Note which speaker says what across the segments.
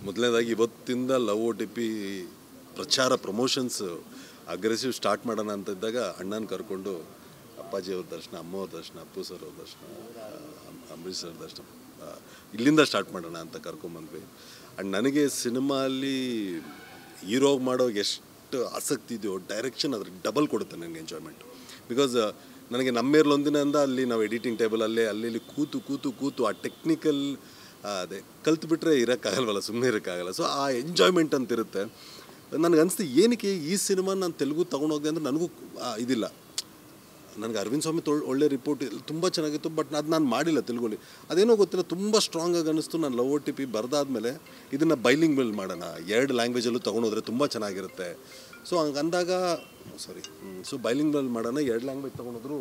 Speaker 1: ಮೊದಲನೇದಾಗಿ ಇವತ್ತಿಂದ love O T P ಪ್ರಚಾರ ಪ್ರಮೋಷನ್ಸ್ ಅಗ್ರೆಸಿವ್ ಸ್ಟಾರ್ಟ್ ಮಾಡೋಣ ಅಂತ ಇದ್ದಾಗ ಅಣ್ಣನ ಕರ್ಕೊಂಡು ಅಪ್ಪಾಜಿ ಅವ್ರ ದರ್ಶನ, ಅಮ್ಮವ್ರ ದರ್ಶನ, ಅಪ್ಪು ಸರ್ ಅವ್ರ ದರ್ಶನ, ಅಂಬರೀಷ್ ಸರ್ ದರ್ಶನ, ಇಲ್ಲಿಂದ ಸ್ಟಾರ್ಟ್ ಮಾಡೋಣ ಅಂತ ಕರ್ಕೊಂಬಂದ್ವಿ. ಆ್ಯಂಡ್ ನನಗೆ ಸಿನಿಮಾಲಿ ಹೀರೋ ಮಾಡೋಗೆ ಎಷ್ಟು ಆಸಕ್ತಿ ಇದೆಯೋ ಡೈರೆಕ್ಷನ್ ಅದ್ರ ಡಬಲ್ ಕೊಡುತ್ತೆ ನನಗೆ ಎಂಜಾಯ್ಮೆಂಟ್. ಬಿಕಾಸ್ ನನಗೆ ನಮ್ಮೇರ್ಲೊಂದಿನಿಂದ ಅಲ್ಲಿ ನಾವು ಎಡಿಟಿಂಗ್ ಟೇಬಲಲ್ಲೇ ಅಲ್ಲಿ ಕೂತು ಆ ಟೆಕ್ನಿಕಲ್ ಅದೇ ಕಲ್ತ್ಬಿಟ್ರೆ ಇರೋಕ್ಕಾಗಲ್ವಲ್ಲ, ಸುಮ್ಮನೆ ಇರೋಕ್ಕಾಗಲ್ಲ. ಸೊ ಆ ಎಂಜಾಯ್ಮೆಂಟ್ ಅಂತಿರುತ್ತೆ. ನನಗೆ ಅನಿಸ್ತು ಏನಕ್ಕೆ ಈ ಸಿನಿಮಾ ನಾನು ತೆಲುಗು ತೊಗೊಂಡೋಗಿದೆ ಅಂದರೆ ನನಗೂ ಇದಿಲ್ಲ. ನನಗೆ ಅರವಿಂದ್ ಸ್ವಾಮಿ ಒಳ್ಳೆ ರಿಪೋರ್ಟ್ ತುಂಬ ಚೆನ್ನಾಗಿತ್ತು, ಬಟ್ ಅದು ನಾನು ಮಾಡಿಲ್ಲ ತೆಲುಗುಲಿ. ಅದೇನೋ ಗೊತ್ತಿಲ್ಲ, ತುಂಬ ಸ್ಟ್ರಾಂಗಾಗಿ ಅನ್ನಿಸ್ತು. ನಾನು ಲವ್ ಓ ಟಿ ಪಿ ಬರೆದಾದ್ಮೇಲೆ ಇದನ್ನು ಬೈಲಿಂಗ್ ಮೇಲೆ ಮಾಡೋಣ, 2 ಲ್ಯಾಂಗ್ವೇಜಲ್ಲೂ ತೊಗೊಂಡೋದ್ರೆ ತುಂಬ ಚೆನ್ನಾಗಿರುತ್ತೆ. ಸೊ ಹಂಗೆ ಅಂದಾಗ ಸೊ ಬೈಲಿಂಗ್ ಮೇಲೆ ಮಾಡೋಣ, 2 ಲ್ಯಾಂಗ್ವೇಜ್ ತೊಗೊಂಡೋದ್ರೂ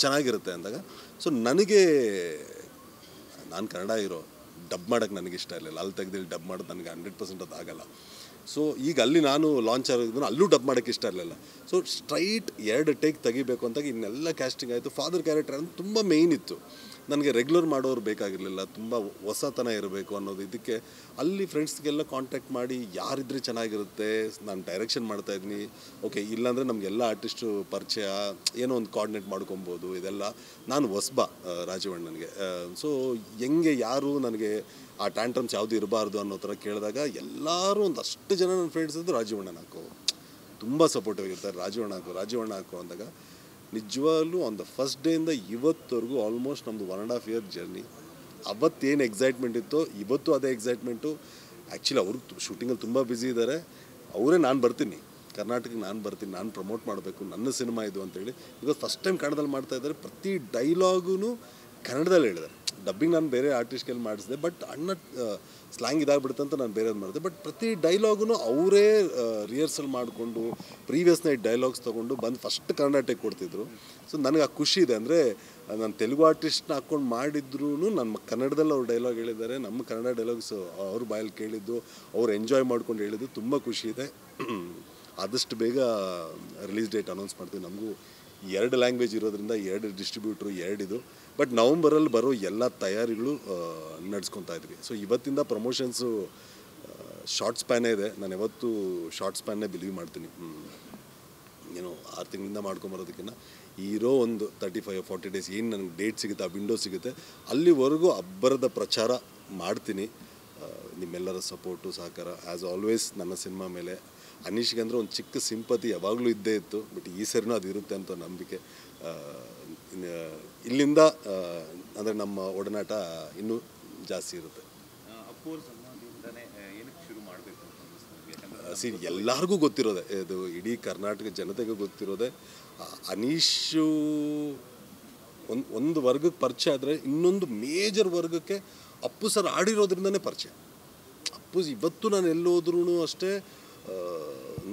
Speaker 1: ಚೆನ್ನಾಗಿರುತ್ತೆ ಅಂದಾಗ, ಸೊ ನನಗೆ ನಾನು ಕನ್ನಡ ಹೀರೋ ಡಬ್ ಮಾಡೋಕ್ಕೆ ನನಗೆ ಇಷ್ಟ ಇರಲಿಲ್ಲ. ಅಲ್ಲಿ ತೆಗೆದಿಲ್ಲಿ ಡಬ್ ಮಾಡೋದು ನನಗೆ 100% ಅದು ಆಗಲ್ಲ. ಸೊ ಈಗ ಅಲ್ಲಿ ನಾನು ಲಾಂಚ್ ಆಗಿದ್ದು ಅಲ್ಲೂ ಡಬ್ ಮಾಡೋಕ್ಕೆ ಇಷ್ಟ ಇರಲಿಲ್ಲ. ಸೊ ಸ್ಟ್ರೈಟ್ 2 ಟೇಕ್ ತೆಗಿಬೇಕು ಅಂತಾಗ ಇನ್ನೆಲ್ಲ ಕ್ಯಾಸ್ಟಿಂಗ್ ಆಯಿತು. ಫಾದರ್ ಕ್ಯಾರೆಕ್ಟರ್ ಅಂತ ತುಂಬ ಮೇಯ್ನ್ ಇತ್ತು. ನನಗೆ ರೆಗ್ಯುಲರ್ ಮಾಡೋರು ಬೇಕಾಗಿರಲಿಲ್ಲ, ತುಂಬ ಹೊಸತನ ಇರಬೇಕು ಅನ್ನೋದು. ಇದಕ್ಕೆ ಅಲ್ಲಿ ಫ್ರೆಂಡ್ಸ್ಗೆಲ್ಲ ಕಾಂಟ್ಯಾಕ್ಟ್ ಮಾಡಿ ಯಾರಿದ್ರೆ ಚೆನ್ನಾಗಿರುತ್ತೆ, ನಾನು ಡೈರೆಕ್ಷನ್ ಮಾಡ್ತಾಯಿದ್ದೀನಿ, ಓಕೆ ಇಲ್ಲಾಂದರೆ ನಮಗೆಲ್ಲ ಆರ್ಟಿಸ್ಟು ಪರಿಚಯ, ಏನೋ ಒಂದು ಕೋಆರ್ಡಿನೇಟ್ ಮಾಡ್ಕೊಬೋದು. ಇದೆಲ್ಲ ನಾನು ಹೊಸಬ ರಾಜೀವಣ್ಣನಿಗೆ. ಸೊ ಹೆಂಗೆ ಯಾರು ನನಗೆ ಆ ಟ್ಯಾಂಟ್ರಮ್ಸ್ ಯಾವುದು ಇರಬಾರ್ದು ಅನ್ನೋ ಥರ ಕೇಳಿದಾಗ ಎಲ್ಲರೂ ಒಂದಷ್ಟು ಜನ ನನ್ನ ಫ್ರೆಂಡ್ಸ್ ಇದ್ದು ರಾಜೀವಣ್ಣನ ಹಾಕೋ ತುಂಬ ಸಪೋರ್ಟಿವ್ ಆಗಿರ್ತಾರೆ. ರಾಜೀವಣ್ಣ ಹಾಕೋ ಅಂದಾಗ ನಿಜವಾಗ್ಲೂ ಆನ್ ದ ಫಸ್ಟ್ ಡೇಯಿಂದ ಇವತ್ತವರೆಗೂ ಆಲ್ಮೋಸ್ಟ್ ನಮ್ಮದು 1.5 year ಜರ್ನಿ. ಅವತ್ತೇನು ಎಕ್ಸೈಟ್ಮೆಂಟ್ ಇತ್ತೋ ಇವತ್ತು ಅದೇ ಎಕ್ಸೈಟ್ಮೆಂಟು. ಆ್ಯಕ್ಚುಲಿ ಅವರು ಶೂಟಿಂಗಲ್ಲಿ ತುಂಬ ಬ್ಯುಸಿ ಇದ್ದಾರೆ. ಅವರೇ ನಾನು ಬರ್ತೀನಿ ಕರ್ನಾಟಕಕ್ಕೆ, ನಾನು ಪ್ರಮೋಟ್ ಮಾಡಬೇಕು, ನನ್ನ ಸಿನಿಮಾ ಇದು ಅಂತೇಳಿ. ಬಿಕಾಸ್ ಫಸ್ಟ್ ಟೈಮ್ ಕನ್ನಡದಲ್ಲಿ ಮಾಡ್ತಾಯಿದ್ದಾರೆ. ಪ್ರತಿ ಡೈಲಾಗೂ ಕನ್ನಡದಲ್ಲಿ ಹೇಳಿದ್ದಾರೆ. ಡಬ್ಬಿಂಗ್ ನಾನು ಬೇರೆ ಆರ್ಟಿಸ್ಟ್ಗೆಲ್ಲಿ ಮಾಡಿಸಿದೆ, ಬಟ್ ಅಣ್ಣ ಸ್ಲ್ಯಾಂಗ್ ಇದಾಗ್ಬಿಡುತ್ತೆ ಅಂತ ನಾನು ಬೇರೆದು ಮಾಡಿದೆ. ಬಟ್ ಪ್ರತಿ ಡೈಲಾಗೂ ಅವರೇ ರಿಹರ್ಸಲ್ ಮಾಡಿಕೊಂಡು ಪ್ರೀವಿಯಸ್ ನೈಟ್ ಡೈಲಾಗ್ಸ್ ತೊಗೊಂಡು ಬಂದು ಫಸ್ಟ್ ಕನ್ನಡ ಟೇಕ್ ಕೊಡ್ತಿದ್ರು. ಸೊ ನನಗೆ ಆ ಖುಷಿ ಇದೆ. ಅಂದರೆ ನಾನು ತೆಲುಗು ಆರ್ಟಿಸ್ಟ್ನ ಹಾಕ್ಕೊಂಡು ಮಾಡಿದ್ರೂ ನಮ್ಮ ಕನ್ನಡದಲ್ಲಿ ಅವ್ರು ಡೈಲಾಗ್ ಹೇಳಿದ್ದಾರೆ. ನಮ್ಮ ಕನ್ನಡ ಡೈಲಾಗ್ಸ್ ಅವ್ರ ಬಾಯಲ್ಲಿ ಕೇಳಿದ್ದು, ಅವ್ರು ಎಂಜಾಯ್ ಮಾಡ್ಕೊಂಡು ಹೇಳಿದ್ದು ತುಂಬ ಖುಷಿ ಇದೆ. ಆದಷ್ಟು ಬೇಗ ರಿಲೀಸ್ ಡೇಟ್ ಅನೌನ್ಸ್ ಮಾಡ್ತೀವಿ. ನಮಗೂ 2 ಲ್ಯಾಂಗ್ವೇಜ್ ಇರೋದ್ರಿಂದ 2 ಡಿಸ್ಟ್ರಿಬ್ಯೂಟ್ರು 2 ಇದು. ಬಟ್ ನವಂಬರಲ್ಲಿ ಬರೋ ಎಲ್ಲ ತಯಾರಿಗಳು ನಡೆಸ್ಕೊತಾ ಇದ್ವಿ. ಸೊ ಇವತ್ತಿಂದ ಪ್ರಮೋಷನ್ಸು ಶಾರ್ಟ್ ಸ್ಪ್ಯಾನೇ ಇದೆ. ನಾನು ಯಾವತ್ತೂ ಶಾರ್ಟ್ ಸ್ಪ್ಯಾನ್ನೇ ಬಿಲೀವ್ ಮಾಡ್ತೀನಿ. ಏನೋ 6 ತಿಂಗಳಿಂದ ಮಾಡ್ಕೊಂಬರೋದಕ್ಕಿಂತ ಇರೋ ಒಂದು 35-40 ಡೇಸ್ ಏನು ನನಗೆ ಡೇಟ್ ಸಿಗುತ್ತೆ, ಆ ವಿಂಡೋ ಸಿಗುತ್ತೆ, ಅಲ್ಲಿವರೆಗೂ ಅಬ್ಬರದ ಪ್ರಚಾರ ಮಾಡ್ತೀನಿ. ನಿಮ್ಮೆಲ್ಲರ ಸಪೋರ್ಟು ಸಹಕಾರ ಆ್ಯಸ್ ಆಲ್ವೇಸ್ ನನ್ನ ಸಿನಿಮಾ ಮೇಲೆ. ಅನೀಶ್ಗೆ ಅಂದರೆ ಒಂದು ಚಿಕ್ಕ ಸಿಂಪತಿ ಯಾವಾಗಲೂ ಇದ್ದೇ ಇತ್ತು, ಬಟ್ ಈ ಸರಿನೂ ಅದು ಇರುತ್ತೆ ಅಂತ ನಂಬಿಕೆ. ಇಲ್ಲಿಂದ ಅಂದರೆ ನಮ್ಮ ಒಡನಾಟ ಇನ್ನೂ ಜಾಸ್ತಿ ಇರುತ್ತೆ. ಎಲ್ಲರಿಗೂ ಗೊತ್ತಿರೋದೆ ಇದು, ಇಡೀ ಕರ್ನಾಟಕ ಜನತೆಗೆ ಗೊತ್ತಿರೋದೆ. ಅನೀಶು ಒಂದು ವರ್ಗಕ್ಕೆ ಪರಿಚಯ ಆದರೆ ಇನ್ನೊಂದು ಮೇಜರ್ ವರ್ಗಕ್ಕೆ ಅಪ್ಪು ಸರ್ ಆಡಿರೋದ್ರಿಂದನೇ ಪರಿಚಯ. ಅಪ್ಪು ಇವತ್ತು ನಾನು ಎಲ್ಲೋದ್ರೂ ಅಷ್ಟೇ,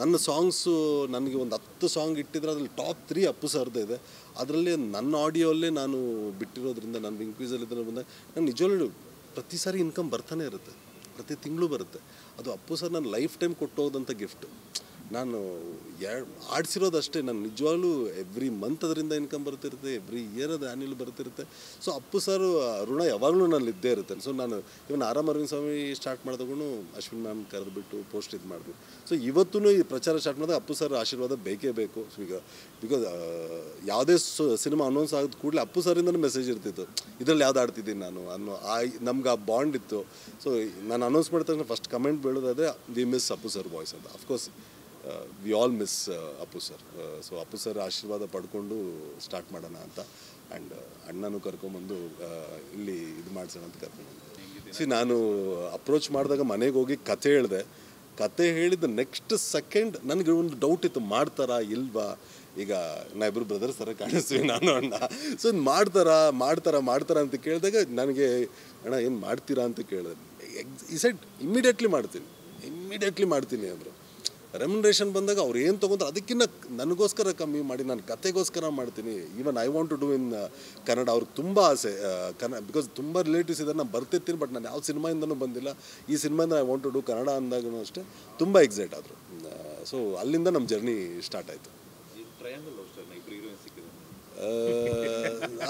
Speaker 1: ನನ್ನ ಸಾಂಗ್ಸು ನನಗೆ ಒಂದು 10 ಸಾಂಗ್ ಇಟ್ಟಿದ್ರೆ ಅದರಲ್ಲಿ ಟಾಪ್ 3 ಅಪ್ಪು ಸರ್ದೇ ಇದೆ. ಅದರಲ್ಲಿ ನನ್ನ ಆಡಿಯೋಲ್ಲೇ ನಾನು ಬಿಟ್ಟಿರೋದ್ರಿಂದ, ನಾನು ವಿಂಕ್ವೀಸಲ್ಲಿದ್ದರೆ ಬಂದಾಗ ನಾನು ನಿಜವಾಗ್ಲೂ ಪ್ರತಿ ಸಾರಿ ಇನ್ಕಮ್ ಬರ್ತಾನೆ ಇರುತ್ತೆ, ಪ್ರತಿ ತಿಂಗಳು ಬರುತ್ತೆ. ಅದು ಅಪ್ಪು ಸರ್ ನನ್ನ ಲೈಫ್ ಟೈಮ್ ಕೊಟ್ಟೋದಂಥ ಗಿಫ್ಟ್. ನಾನು ಆಡಿಸಿರೋದಷ್ಟೇ, ನಾನು ನಿಜವಾಗ್ಲೂ ಎವ್ರಿ ಮಂತ್ ಅದರಿಂದ ಇನ್ಕಮ್ ಬರ್ತಿರುತ್ತೆ, ಎವ್ರಿ ಇಯರ್ ಅದು ಆ್ಯನ್ಯಲ್ ಬರ್ತಿರುತ್ತೆ. ಸೊ ಅಪ್ಪು ಸರ್ ಋಣ ಯಾವಾಗಲೂ ನಾನು ಇದ್ದೇ ಇರುತ್ತೆ. ಸೊ ನಾನು ಇವನ್ ಅರವಿಂದ್ ಸ್ವಾಮಿ ಸ್ಟಾರ್ಟ್ ಮಾಡಿದಗೂ ಅಶ್ವಿನ್ ಮ್ಯಾಮ್ ಕರೆದುಬಿಟ್ಟು ಪೋಸ್ಟ್ ಇದು ಮಾಡಿದ್ವಿ. ಸೊ ಇವತ್ತೂ ಈ ಪ್ರಚಾರ ಸ್ಟಾರ್ಟ್ ಮಾಡಿದಾಗ ಅಪ್ಪು ಸರ್ ಆಶೀರ್ವಾದ ಬೇಕೇ ಬೇಕು. ಈಗ ಬಿಕಾಸ್ ಯಾವುದೇ ಸಿನಿಮಾ ಅನೌನ್ಸ್ ಆಗಿದ ಕೂಡಲೇ ಅಪ್ಪು ಸರಿಂದನೇ ಮೆಸೇಜ್ ಇರ್ತಿತ್ತು, ಇದರಲ್ಲಿ ಯಾವ್ದು ಆಡ್ತಿದ್ದೀನಿ ನಾನು ಅನ್ನೋ ನಮ್ಗೆ ಆ ಬಾಂಡ್ ಇತ್ತು. ಸೊ ನಾನು ಅನೌನ್ಸ್ ಮಾಡಿದ ತಕ್ಷಣ ಫಸ್ಟ್ ಕಮೆಂಟ್ ಬೀಳೋದಾದರೆ we miss Appu sir voice ಅಂತ. Of course we all miss Appu sir. So Appu sir ಆಶೀರ್ವಾದ ಪಡ್ಕೊಂಡು ಸ್ಟಾರ್ಟ್ ಮಾಡೋಣ ಅಂತ. ಆ್ಯಂಡ್ ಅಣ್ಣನೂ ಕರ್ಕೊಂಬಂದು ಇಲ್ಲಿ ಇದು ಮಾಡಿಸೋಣ ಅಂತ ಕರ್ಕೊಂಡ್ಬಂದು. ನಾನು ಅಪ್ರೋಚ್ ಮಾಡಿದಾಗ ಮನೆಗೆ ಹೋಗಿ ಕತೆ ಹೇಳಿದೆ. ಕತೆ ಹೇಳಿದ ನೆಕ್ಸ್ಟ್ ಸೆಕೆಂಡ್ ನನಗೆ ಒಂದು ಡೌಟ್ ಇತ್ತು, ಮಾಡ್ತಾರಾ ಇಲ್ವಾ. ಈಗ ನಾ ಇಬ್ಬರು ಬ್ರದರ್ಸ್ ಥರ ಕಾಣಿಸ್ತೀವಿ ನಾನು ಅಣ್ಣ. ಸೊ ಮಾಡ್ತಾರಾ ಅಂತ ಕೇಳಿದಾಗ ನನಗೆ ಅಣ್ಣ ಏನು ಮಾಡ್ತೀರಾ ಅಂತ ಕೇಳಿದೆ. ಈ ಸೈಡ್ ಇಮ್ಮಿಡಿಯೇಟ್ಲಿ ಮಾಡ್ತೀನಿ ಅಂದರು. ರೆಮ್ಯುನರೇಷನ್ ಬಂದಾಗ ಅವ್ರು ಏನು ತೊಗೊಂಡ್ರೆ ಅದಕ್ಕಿಂತ ನನಗೋಸ್ಕರ ಕಮ್ಮಿ ಮಾಡಿ ನಾನು ಕತೆಗೋಸ್ಕರ ಮಾಡ್ತೀನಿ. Even I want to do in Kannada. ಅವ್ರಿಗೆ ತುಂಬ ಆಸೆ ಬಿಕಾಸ್ ತುಂಬ ರಿಲೇಟಿವ್ಸ್ ಇದ್ದಾರೆ. ನಾನು ಬರ್ತಿರ್ತೀನಿ, ಬಟ್ ನಾನು ಯಾವ ಸಿನಿಮಾಯಿಂದನೂ ಬಂದಿಲ್ಲ. ಈ ಸಿನಿಮಾಯಿಂದ I want to do Kannada ಅಂದಾಗೂ ಅಷ್ಟೇ ತುಂಬ ಎಕ್ಸೈಟ್ ಆದರು. ಸೊ ಅಲ್ಲಿಂದ ನಮ್ಮ ಜರ್ನಿ ಸ್ಟಾರ್ಟ್ ಆಯಿತು.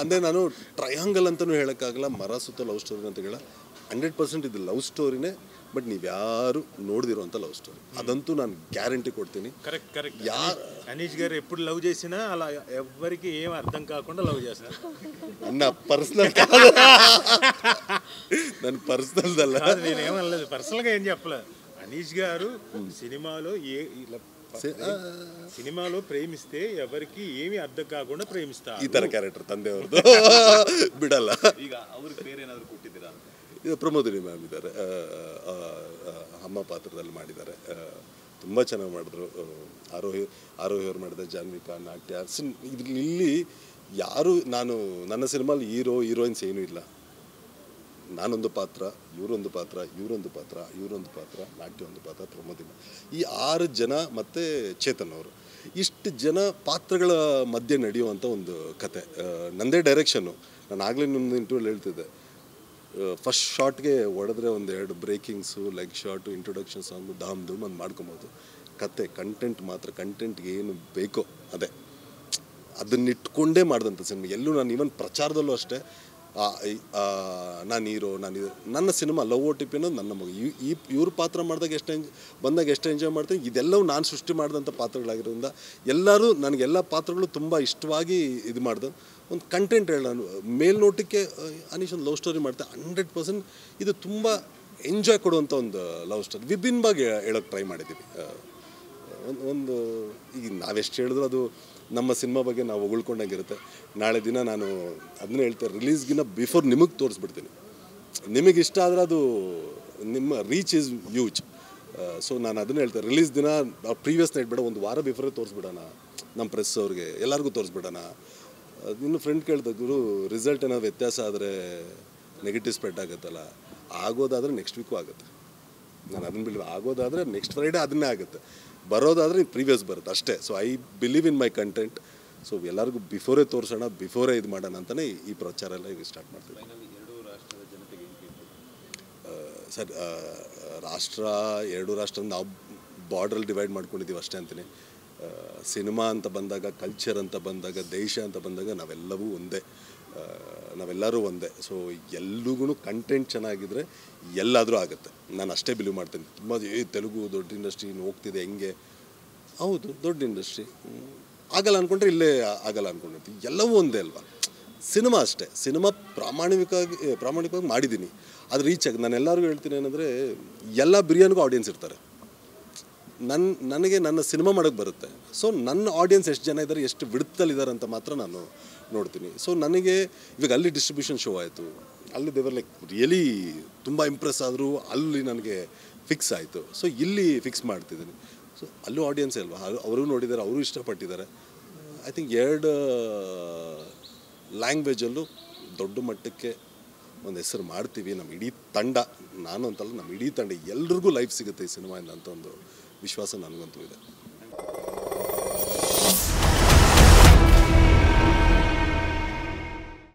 Speaker 1: ಅಂದರೆ ನಾನು ಟ್ರಯಾಂಗಲ್ ಅಂತಲೂ ಹೇಳೋಕ್ಕಾಗಲ್ಲ, ಮರ ಸುತ್ತ ಲವ್ ಸ್ಟೋರಿ ಅಂತ ಹೇಳ. 100% ಇದು ಲವ್ ಸ್ಟೋರಿನೇ, ಬಟ್ ನೀವ್ಯಾರು ನೋಡ್ದಿರೋಂಥ ಲವ್ ಸ್ಟೋರಿ, ಅದಂತೂ ನಾನು ಗ್ಯಾರಂಟಿ కొడుతుంది.
Speaker 2: కరెక్ట్. అనీష్ గారు ఎప్పుడు లవ్ చేసినా అలా ఎవ్వరికి ఏం అర్థం కాకుండా లవ్ చేస్తారు.
Speaker 1: అన్న పర్సనల్ నన్ను పర్సనల్ దల్ల
Speaker 2: నేను ఏమనలేదు, పర్సనల్గా ఏం చెప్పలేదు. అనీష్ గారు సినిమాలో ప్రేమిస్తే ఎవరికి ఏమి అర్థం కాకుండా ప్రేమిస్తారు.
Speaker 1: ಈ ಥರ ಕ್ಯಾರೆಕ್ಟರ್ ತಂದೆಯವ್ರದ್ದು ಬಿಡಲ್ಲ.
Speaker 3: ಈಗ ಅವ್ರಿಗೆ ಬೇರೆ ಏನಾದರೂ ಕೊಟ್ಟಿದ್ದೀರಾ?
Speaker 1: ಇದು ಪ್ರಮೋದಿನಿ ಮ್ಯಾಮ್ ಇದ್ದಾರೆ, ಅಮ್ಮ ಪಾತ್ರದಲ್ಲಿ ಮಾಡಿದ್ದಾರೆ, ತುಂಬ ಚೆನ್ನಾಗಿ ಮಾಡಿದ್ರು. ಆರೋಹಿ ಅವ್ರು ಮಾಡಿದ ಜಾನ್ವಿಕಾ, ನಾಟ್ಯ ಇಲ್ಲಿ ಯಾರು ನನ್ನ ಸಿನಿಮಾಲಿ ಹೀರೋಯಿನ್ಸ್ ಏನೂ ಇಲ್ಲ. ನಾನೊಂದು ಪಾತ್ರ, ಇವರೊಂದು ಪಾತ್ರ, ಇವರೊಂದು ಪಾತ್ರ, ಇವರೊಂದು ಪಾತ್ರ, ನಾಟ್ಯ ಒಂದು ಪಾತ್ರ, ಪ್ರಮೋದಿನ, ಈ 6 ಜನ ಮತ್ತು ಚೇತನ್ ಅವರು, ಇಷ್ಟು ಜನ ಪಾತ್ರಗಳ ಮಧ್ಯೆ ನಡೆಯುವಂಥ ಒಂದು ಕತೆ. ನನ್ನದೇ ಡೈರೆಕ್ಷನ್ನು. ನಾನು ಆಗಲೇ ನಿಮ್ಮದು ಇಂಟರ್ವ್ಯೂಲ್ಲಿ ಹೇಳ್ತಿದ್ದೆ, ಫಸ್ಟ್ ಶಾರ್ಟ್ಗೆ ಹೊಡೆದ್ರೆ 1-2 breakings, leg short, introduction song, ಧಾಮ್ ಧೂಮ್ ಅಂತ ಮಾಡ್ಕೊಬೋದು. ಕತೆ ಕಂಟೆಂಟ್ ಮಾತ್ರ, ಕಂಟೆಂಟ್ಗೆ ಏನು ಬೇಕೋ ಅದೇ, ಅದನ್ನಿಟ್ಕೊಂಡೇ ಮಾಡಿದಂಥ ಸಿನಿಮಾ. ಎಲ್ಲೂ ನಾನು ಈವನ್ ಪ್ರಚಾರದಲ್ಲೂ ಅಷ್ಟೇ, ನಾನು ಹೀರೋ, ನನ್ನ ಸಿನಿಮಾ ಲವ್ OTP ಅನ್ನೋದು ನನ್ನ ಮಗ. ಇವ್ರ ಪಾತ್ರ ಮಾಡಿದಾಗ ಎಷ್ಟು ಎಂಜಾಯ್ ಮಾಡ್ತೀನಿ. ಇದೆಲ್ಲವೂ ನಾನು ಸೃಷ್ಟಿ ಮಾಡಿದಂಥ ಪಾತ್ರಗಳಾಗಿರೋದ್ರಿಂದ ಎಲ್ಲರೂ ನನಗೆಲ್ಲ ಪಾತ್ರಗಳು ತುಂಬ ಇಷ್ಟವಾಗಿ ಇದು ಮಾಡಿದೆ. ಒಂದು ಕಂಟೆಂಟ್ ಹೇಳೋಣ, ಮೇಲ್ನೋಟಕ್ಕೆ ಅನೀಶ್ ಒಂದು ಲವ್ ಸ್ಟೋರಿ ಮಾಡ್ತಾ 100% ಇದು ತುಂಬ ಎಂಜಾಯ್ ಕೊಡುವಂಥ ಒಂದು ಲವ್ ಸ್ಟೋರಿ. ವಿಭಿನ್ನವಾಗಿ ಹೇಳೋಕ್ಕೆ ಟ್ರೈ ಮಾಡಿದ್ದೀವಿ. ಒಂದು ಈಗ ನಾವೆಷ್ಟು ಹೇಳಿದ್ರು ಅದು ನಮ್ಮ ಸಿನಿಮಾ ಬಗ್ಗೆ ನಾವು ಹೊಗಳ್ಕೊಂಡಂಗಿರುತ್ತೆ. ನಾಳೆ ದಿನ ನಾನು ಅದನ್ನೇ ಹೇಳ್ತೇನೆ, ರಿಲೀಸ್ಗಿನ್ನ ಬಿಫೋರ್ ನಿಮಗೆ ತೋರಿಸ್ಬಿಡ್ತೀನಿ. ನಿಮಗೆ ಇಷ್ಟ ಆದರೆ ಅದು ನಿಮ್ಮ ರೀಚ್ ಈಸ್ ಹ್ಯೂಜ್. ಸೊ ನಾನು ಅದನ್ನೇ ಹೇಳ್ತೇನೆ, ರಿಲೀಸ್ ದಿನ ಪ್ರೀವಿಯಸ್ ನೈಟ್ ಬೇಡ, ಒಂದು ವಾರ ಬಿಫೋರೇ ತೋರಿಸ್ಬಿಡೋಣ ನಮ್ಮ ಪ್ರೆಸ್ ಅವ್ರಿಗೆ, ಎಲ್ಲರಿಗೂ ತೋರಿಸ್ಬಿಡೋಣ. ಇನ್ನು ಫ್ರೆಂಡ್ ಕೇಳ್ತಿದ್ರು, ರಿಸಲ್ಟ್ ಏನಾದ್ರು ವ್ಯತ್ಯಾಸ ಆದರೆ ನೆಗೆಟಿವ್ ಸ್ಪ್ರೆಡ್ ಆಗುತ್ತಲ್ಲ, ಆಗೋದಾದರೆ ನೆಕ್ಸ್ಟ್ ವೀಕು ಆಗುತ್ತೆ. ನಾನು ಅದನ್ನು ಬಿಡಿ, ಆಗೋದಾದರೆ ನೆಕ್ಸ್ಟ್ ಫ್ರೈಡೇ ಅದನ್ನೇ ಆಗುತ್ತೆ, ಬರೋದಾದರೆ ಪ್ರೀವಿಯಸ್ ಬರುತ್ತೆ ಅಷ್ಟೇ. So I believe in my content. So ಎಲ್ಲರಿಗೂ ಬಿಫೋರೇ ತೋರಿಸೋಣ, ಬಿಫೋರೇ ಇದು ಮಾಡೋಣ ಅಂತಲೇ ಈ ಪ್ರಚಾರ ಎಲ್ಲ ಈಗ ಸ್ಟಾರ್ಟ್ ಮಾಡ್ತೀವಿ. ಸರ್, ಎರಡು ರಾಷ್ಟ್ರ ನಾವು ಬಾರ್ಡ್ರಲ್ಲಿ ಡಿವೈಡ್ ಮಾಡ್ಕೊಂಡಿದ್ದೀವಿ ಅಷ್ಟೇ ಅಂತೀನಿ. ಸಿನಿಮಾ ಅಂತ ಬಂದಾಗ, ಕಲ್ಚರ್ ಅಂತ ಬಂದಾಗ, ದೇಶ ಅಂತ ಬಂದಾಗ ನಾವೆಲ್ಲವೂ ಒಂದೇ, ನಾವೆಲ್ಲರೂ ಒಂದೇ. ಸೊ ಎಲ್ರಿಗೂ ಕಂಟೆಂಟ್ ಚೆನ್ನಾಗಿದ್ದರೆ ಎಲ್ಲಾದರೂ ಆಗುತ್ತೆ. ನಾನು ಅಷ್ಟೇ ಬಿಲೀವ್ ಮಾಡ್ತೀನಿ. ತುಂಬ ತೆಲುಗು ದೊಡ್ಡ ಇಂಡಸ್ಟ್ರಿ ಹೋಗ್ತಿದೆ ಹೆಂಗೆ, ಹೌದು ದೊಡ್ಡ ಇಂಡಸ್ಟ್ರಿ, ಆಗಲ್ಲ ಅಂದ್ಕೊಂಡ್ರೆ ಇಲ್ಲೇ ಆಗಲ್ಲ ಅಂದ್ಕೊಂಡಿರ್ತೀವಿ. ಎಲ್ಲವೂ ಒಂದೇ ಅಲ್ವಾ. ಸಿನಿಮಾ ಅಷ್ಟೇ, ಸಿನಿಮಾ ಪ್ರಾಮಾಣಿಕವಾಗಿ ಮಾಡಿದ್ದೀನಿ, ಅದು ರೀಚ್ ಆಗಿ. ನಾನು ಎಲ್ಲರಿಗೂ ಹೇಳ್ತೀನಿ ಏನಂದರೆ, ಎಲ್ಲ ಬಿರಿಯಾನಿಗೂ ಆಡಿಯನ್ಸ್ ಇರ್ತಾರೆ. ನನಗೆ ನನ್ನ ಸಿನಿಮಾ ಮಾಡೋಕ್ಕೆ ಬರುತ್ತೆ. ಸೊ ನನ್ನ ಆಡಿಯನ್ಸ್ ಎಷ್ಟು ಜನ ಇದ್ದಾರೆ, ಎಷ್ಟು ವಿಡ್ತಲ್ಲಿದ್ದಾರೆ ಅಂತ ಮಾತ್ರ ನಾನು ನೋಡ್ತೀನಿ. ಸೊ ನನಗೆ ಇವಾಗ ಅಲ್ಲಿ ಡಿಸ್ಟ್ರಿಬ್ಯೂಷನ್ ಶೋ ಆಯಿತು, ಅಲ್ಲಿ ದೇವರ್ ಲೈಕ್ ರಿಯಲಿ ತುಂಬ ಇಂಪ್ರೆಸ್ ಆದರೂ ಅಲ್ಲಿ ನನಗೆ ಫಿಕ್ಸ್ ಆಯಿತು. ಸೊ ಇಲ್ಲಿ ಫಿಕ್ಸ್ ಮಾಡ್ತಿದ್ದೀನಿ. ಸೊ ಅಲ್ಲೂ ಆಡಿಯನ್ಸ್ ಅಲ್ವಾ, ಅವರು ನೋಡಿದ್ದಾರೆ, ಅವರು ಇಷ್ಟಪಟ್ಟಿದ್ದಾರೆ. ಐ ಥಿಂಕ್ 2 ಲ್ಯಾಂಗ್ವೇಜಲ್ಲೂ ದೊಡ್ಡ ಮಟ್ಟಕ್ಕೆ ಒಂದು ಹೆಸರು ಮಾಡ್ತೀವಿ. ನಮ್ಮ ಇಡೀ ತಂಡ, ನಾನು ಅಂತಲ್ಲ, ನಮ್ಮ ಇಡೀ ತಂಡ, ಎಲ್ರಿಗೂ ಲೈಫ್ ಸಿಗುತ್ತೆ ಈ ಸಿನಿಮಾಯಿಂದ ಅಂತ ಒಂದು ವಿಶ್ವಾಸ ನನಗಂತೂ ಇದೆ.